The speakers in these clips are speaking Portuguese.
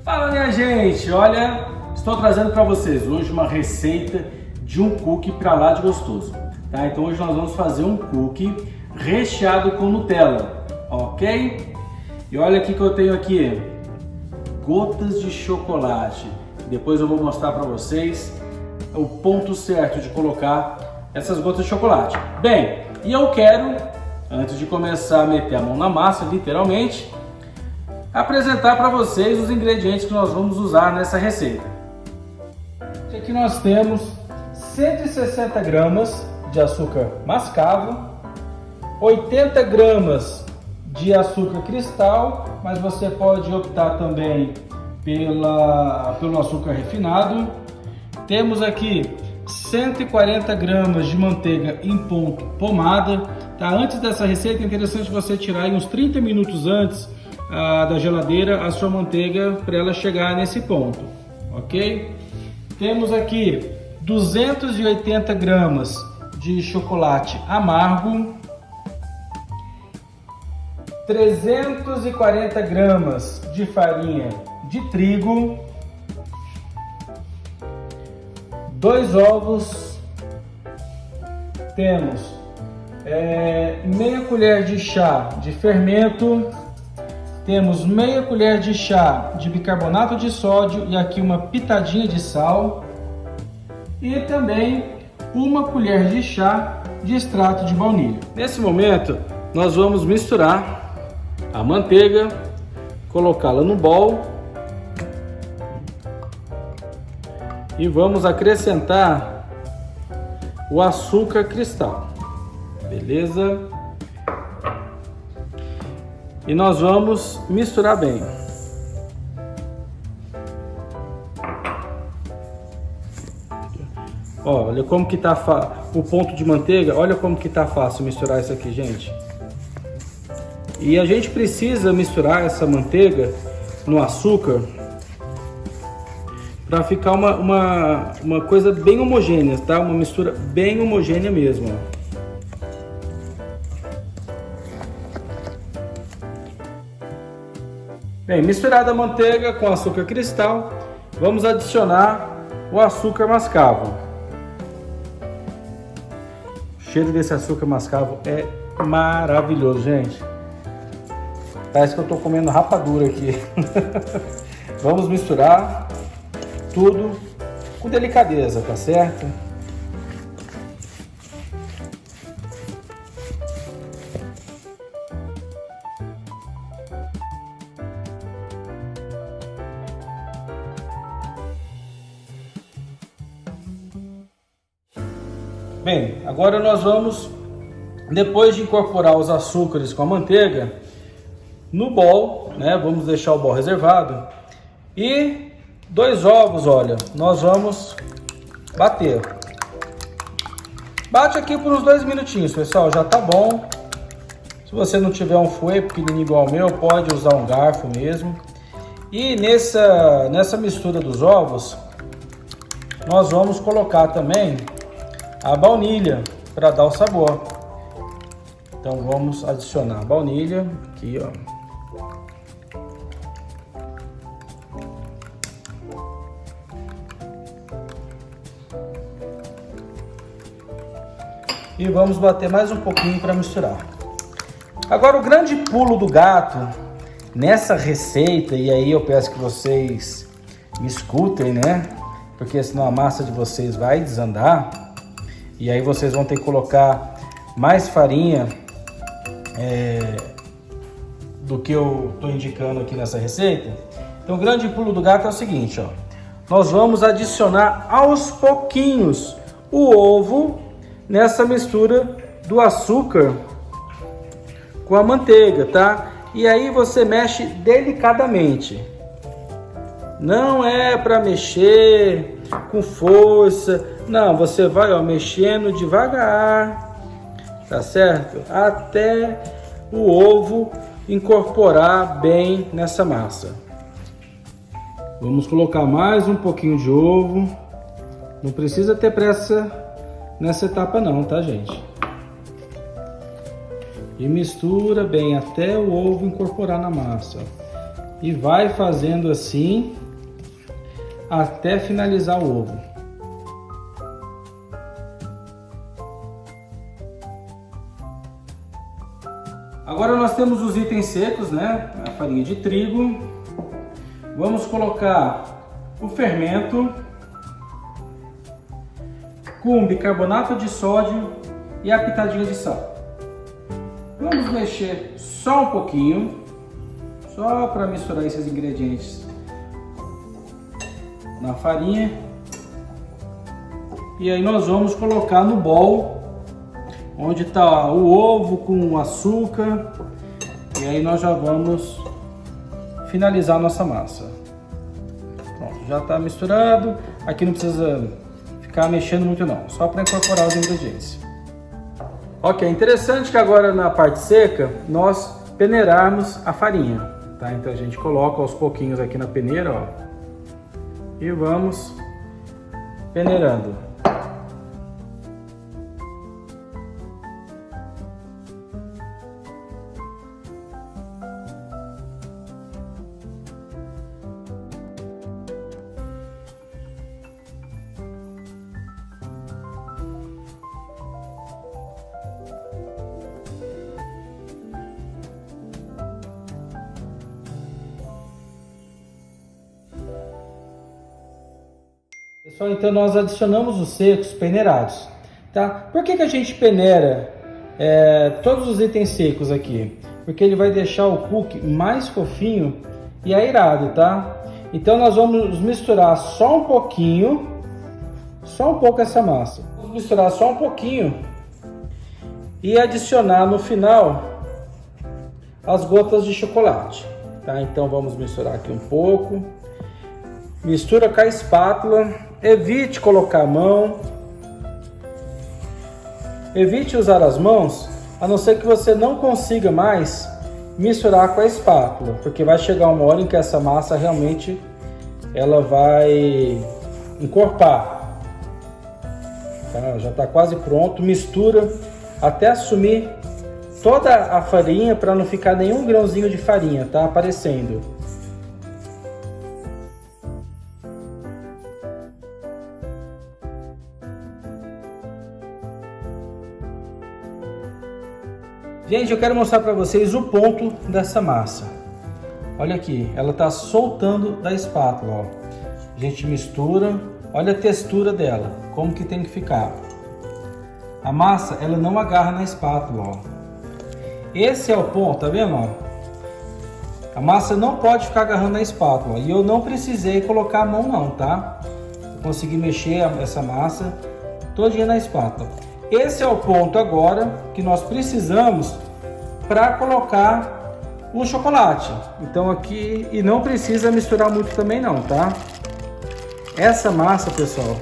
Fala, minha gente, olha, estou trazendo para vocês hoje uma receita de um cookie para lá de gostoso, tá? Então hoje nós vamos fazer um cookie recheado com Nutella, ok? E olha aqui que eu tenho aqui, gotas de chocolate. Depois eu vou mostrar para vocês o ponto certo de colocar essas gotas de chocolate. Bem, e eu quero, antes de começar a meter a mão na massa, literalmente, apresentar para vocês os ingredientes que nós vamos usar nessa receita. Aqui nós temos 160 gramas de açúcar mascavo, 80 gramas de açúcar cristal, mas você pode optar também pelo açúcar refinado. Temos aqui 140 gramas de manteiga em ponto pomada. Tá? Antes dessa receita é interessante você tirar aí uns 30 minutos antes da geladeira a sua manteiga para ela chegar nesse ponto, ok? Temos aqui 280 gramas de chocolate amargo, 340 gramas de farinha de trigo, 2 ovos, temos meia colher de chá de fermento, temos meia colher de chá de bicarbonato de sódio e aqui uma pitadinha de sal e também uma colher de chá de extrato de baunilha. Nesse momento nós vamos misturar a manteiga, colocá-la no bowl e vamos acrescentar o açúcar cristal, beleza? E nós vamos misturar bem. Ó, olha como que tá o ponto de manteiga, olha como que tá fácil misturar isso aqui, gente. E a gente precisa misturar essa manteiga no açúcar para ficar uma coisa bem homogênea, tá? Uma mistura bem homogênea mesmo, ó. Bem, misturada a manteiga com açúcar cristal, vamos adicionar o açúcar mascavo. O cheiro desse açúcar mascavo é maravilhoso, gente. Parece que eu estou comendo rapadura aqui. Vamos misturar tudo com delicadeza, tá certo? Bem, agora nós vamos, depois de incorporar os açúcares com a manteiga, no bowl, né? Vamos deixar o bowl reservado. E 2 ovos, olha, nós vamos bater. Bate aqui por uns 2 minutinhos, pessoal, já tá bom. Se você não tiver um fouet pequenininho igual ao meu, pode usar um garfo mesmo. E nessa mistura dos ovos, nós vamos colocar também a baunilha para dar o sabor. Então vamos adicionar a baunilha aqui, ó. E vamos bater mais um pouquinho para misturar. Agora o grande pulo do gato nessa receita, e aí eu peço que vocês me escutem, né? Porque senão a massa de vocês vai desandar. E aí vocês vão ter que colocar mais farinha do que eu estou indicando aqui nessa receita. Então o grande pulo do gato é o seguinte, ó. Nós vamos adicionar aos pouquinhos o ovo nessa mistura do açúcar com a manteiga, tá? E aí você mexe delicadamente. Não é para mexer com força, não, você vai, ó, mexendo devagar, tá certo? Até o ovo incorporar bem nessa massa. Vamos colocar mais um pouquinho de ovo. Não precisa ter pressa nessa etapa não, tá, gente? E mistura bem até o ovo incorporar na massa. E vai fazendo assim até finalizar o ovo. Agora nós temos os itens secos, né? A farinha de trigo. Vamos colocar o fermento com bicarbonato de sódio e a pitadinha de sal. Vamos mexer só um pouquinho, só para misturar esses ingredientes na farinha. E aí nós vamos colocar no bowl onde está o ovo com o açúcar. E aí nós já vamos finalizar a nossa massa. Pronto, já está misturado. Aqui não precisa ficar mexendo muito não, só para incorporar os ingredientes. Ok, interessante que agora na parte seca nós peneirarmos a farinha, tá? Então a gente coloca aos pouquinhos aqui na peneira, ó, e vamos peneirando. Pessoal, então nós adicionamos os secos peneirados, tá? Por que a gente peneira todos os itens secos aqui? Porque ele vai deixar o cookie mais fofinho e aerado, tá? Então nós vamos misturar só um pouquinho, só um pouco essa massa. Vamos misturar só um pouquinho e adicionar no final as gotas de chocolate, tá? Então vamos misturar aqui um pouco. Mistura com a espátula. Evite colocar a mão, evite usar as mãos, a não ser que você não consiga mais misturar com a espátula, porque vai chegar uma hora em que essa massa realmente ela vai encorpar. Tá? Já está quase pronto. Mistura até assumir toda a farinha para não ficar nenhum grãozinho de farinha, tá aparecendo. Gente, eu quero mostrar para vocês o ponto dessa massa. Olha aqui, ela está soltando da espátula, ó. A gente mistura, olha a textura dela, como que tem que ficar. A massa, ela não agarra na espátula, ó. Esse é o ponto, tá vendo, ó? A massa não pode ficar agarrando na espátula. E eu não precisei colocar a mão não, tá? Eu consegui mexer essa massa todinha na espátula. Esse é o ponto agora que nós precisamos para colocar o chocolate. Então aqui, e não precisa misturar muito também não, tá? Essa massa, pessoal,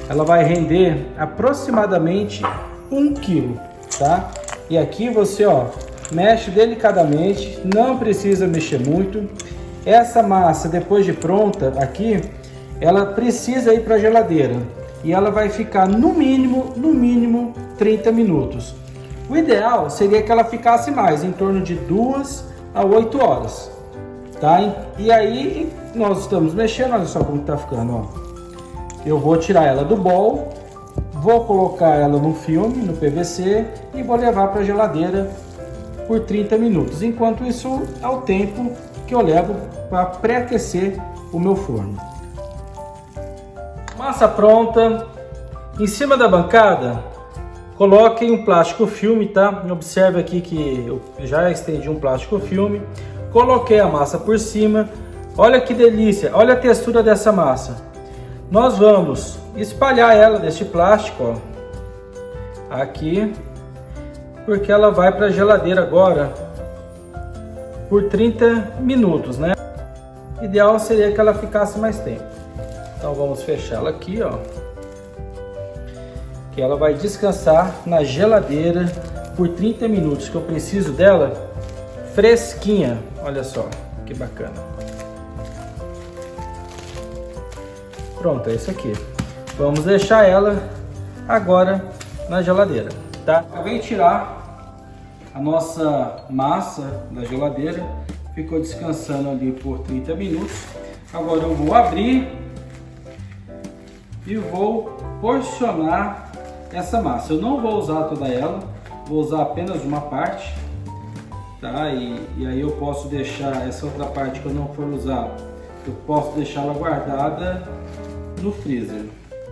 ela vai render aproximadamente 1 quilo, tá? E aqui você, ó, mexe delicadamente, não precisa mexer muito. Essa massa, depois de pronta aqui, ela precisa ir para a geladeira. E ela vai ficar no mínimo 30 minutos. O ideal seria que ela ficasse mais, em torno de 2 a 8 horas, tá? E aí nós estamos mexendo, olha só como está ficando, ó. Eu vou tirar ela do bowl, vou colocar ela no filme, no PVC e vou levar para a geladeira por 30 minutos. Enquanto isso é o tempo que eu levo para pré-aquecer o meu forno. Massa pronta. Em cima da bancada, coloquem um plástico filme, tá? Observe aqui que eu já estendi um plástico filme. Coloquei a massa por cima. Olha que delícia, olha a textura dessa massa. Nós vamos espalhar ela deste plástico, ó, aqui, porque ela vai para a geladeira agora por 30 minutos, né? O ideal seria que ela ficasse mais tempo. Então vamos fechá-la aqui, ó, que ela vai descansar na geladeira por 30 minutos, que eu preciso dela fresquinha. Olha só que bacana. Pronto, é isso aqui. Vamos deixar ela agora na geladeira, tá? Acabei de tirar a nossa massa da geladeira ficou descansando ali por 30 minutos. Agora eu vou abrir e vou porcionar essa massa. Eu não vou usar toda ela, vou usar apenas uma parte, tá? E aí eu posso deixar essa outra parte que eu não for usar, eu posso deixar ela guardada no freezer.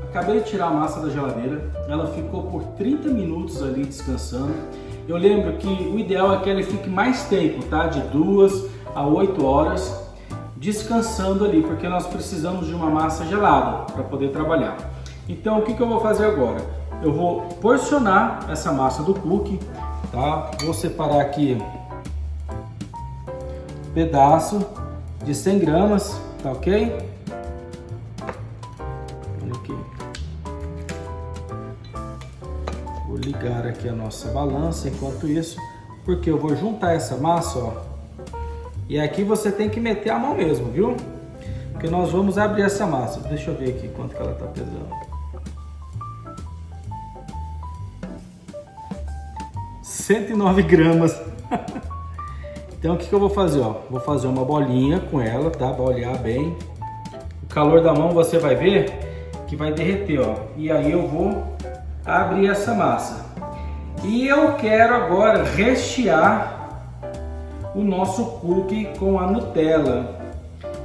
Acabei de tirar a massa da geladeira, ela ficou por 30 minutos ali descansando. Eu lembro que o ideal é que ela fique mais tempo, tá? De 2 a 8 horas descansando ali, porque nós precisamos de uma massa gelada para poder trabalhar. Então o que eu vou fazer agora? Eu vou porcionar essa massa do cookie, tá? Vou separar aqui um pedaço de 100 gramas, tá ok? Olha aqui. Vou ligar aqui a nossa balança enquanto isso, porque eu vou juntar essa massa, ó. E aqui você tem que meter a mão mesmo, viu? Porque nós vamos abrir essa massa. Deixa eu ver aqui quanto que ela tá pesando. 109 gramas. Então o que eu vou fazer, ó? Vou fazer uma bolinha com ela, tá? Bolear bem. O calor da mão você vai ver que vai derreter, ó. E aí eu vou abrir essa massa. E eu quero agora rechear o nosso cookie com a Nutella.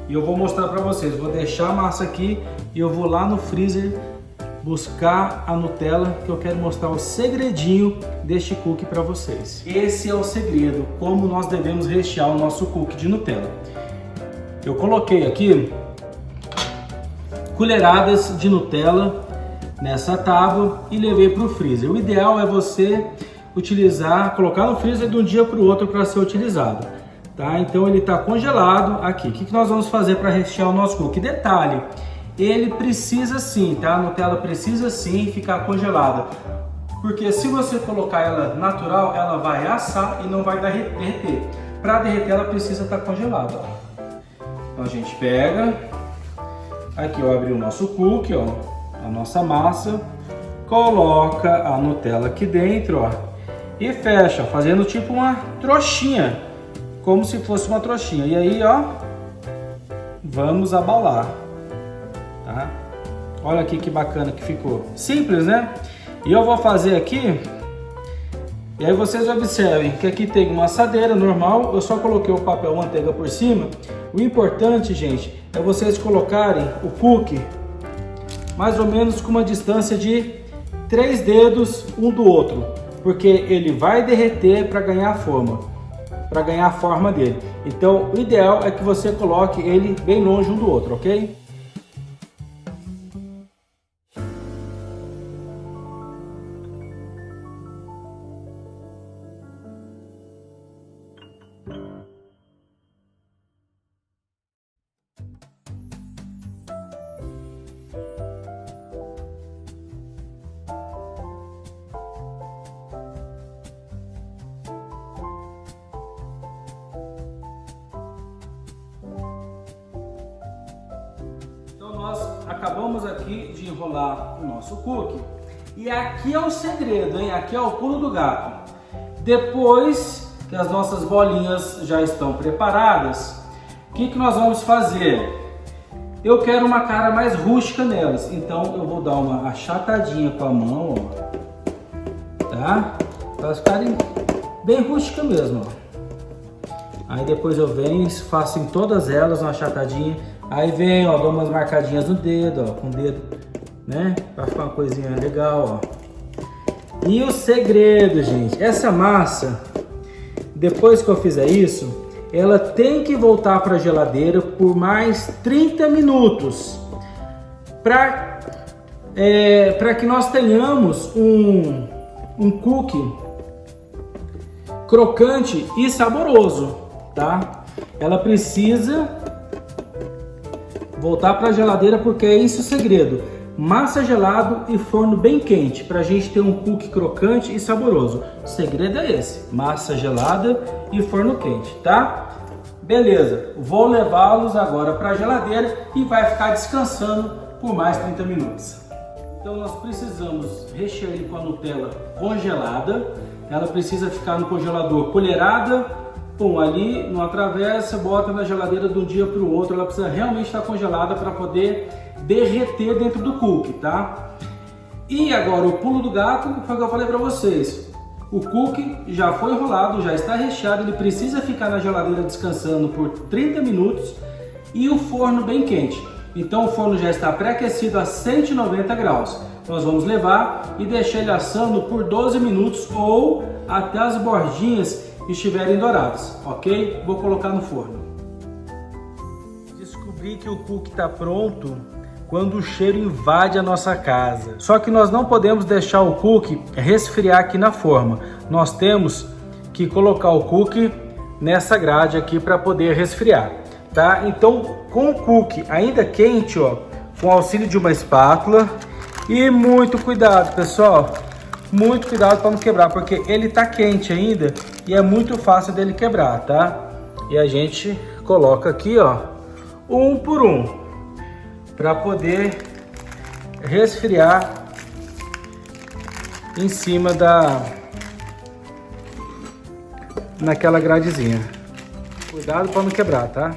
E eu vou mostrar para vocês. Vou deixar a massa aqui e eu vou lá no freezer buscar a Nutella, que eu quero mostrar o segredinho deste cookie para vocês. Esse é o segredo, como nós devemos rechear o nosso cookie de Nutella. Eu coloquei aqui colheradas de Nutella nessa tábua e levei para o freezer. O ideal é você utilizar, colocar no freezer de um dia para o outro para ser utilizado, tá? Então ele está congelado aqui. O que nós vamos fazer para rechear o nosso cookie? Detalhe, ele precisa sim, tá? A Nutella precisa sim ficar congelada, porque se você colocar ela natural, ela vai assar e não vai derreter. Para derreter ela precisa estar congelada, ó. Então a gente pega, aqui eu abri o nosso cookie, ó, a nossa massa, coloca a Nutella aqui dentro, ó. E fecha, fazendo tipo uma trouxinha, como se fosse uma trouxinha. E aí, ó, vamos abalar, tá? Olha aqui que bacana que ficou. Simples, né? E eu vou fazer aqui, e aí vocês observem que aqui tem uma assadeira normal, eu só coloquei o papel manteiga por cima. O importante, gente, é vocês colocarem o cookie mais ou menos com uma distância de 3 dedos um do outro, porque ele vai derreter para ganhar a forma dele. Então o ideal é que você coloque ele bem longe um do outro, ok? Nós acabamos aqui de enrolar o nosso cookie e aqui é o segredo, hein? Aqui é o pulo do gato. Depois que as nossas bolinhas já estão preparadas, o que nós vamos fazer? Eu quero uma cara mais rústica nelas, então eu vou dar uma achatadinha com a mão, ó, tá? Para elas ficarem bem rústicas mesmo, ó. Aí depois eu venho e faço em todas elas uma achatadinha. Aí vem, ó, dou umas marcadinhas no dedo, ó, com o dedo, né? Pra ficar uma coisinha legal, ó. E o segredo, gente, essa massa, depois que eu fizer isso, ela tem que voltar para a geladeira por mais 30 minutos para que nós tenhamos um cookie crocante e saboroso, tá? Ela precisa voltar para a geladeira porque é isso o segredo. Massa gelado e forno bem quente para a gente ter um cookie crocante e saboroso. O segredo é esse: massa gelada e forno quente, tá? Beleza, vou levá-los agora para a geladeira e vai ficar descansando por mais 30 minutos. Então nós precisamos rechear ele com a Nutella congelada, ela precisa ficar no congelador colherada, pum, ali numa travessa, bota na geladeira de um dia para o outro. Ela precisa realmente estar congelada para poder derreter dentro do cookie, tá? E agora o pulo do gato foi o que eu falei para vocês. O cookie já foi enrolado, já está recheado, ele precisa ficar na geladeira descansando por 30 minutos e o forno bem quente. Então o forno já está pré-aquecido a 190 graus. Nós vamos levar e deixar ele assando por 12 minutos ou até as bordinhas estiverem douradas, ok? Vou colocar no forno. Descobri que o cookie está pronto quando o cheiro invade a nossa casa. Só que nós não podemos deixar o cookie resfriar aqui na forma. Nós temos que colocar o cookie nessa grade aqui para poder resfriar, tá? Então, com o cookie ainda quente, ó, com o auxílio de uma espátula, e muito cuidado, pessoal, muito cuidado para não quebrar, porque ele tá quente ainda e é muito fácil dele quebrar, tá? E a gente coloca aqui, ó, um por um, para poder resfriar em cima naquela gradezinha. Cuidado para não quebrar, tá?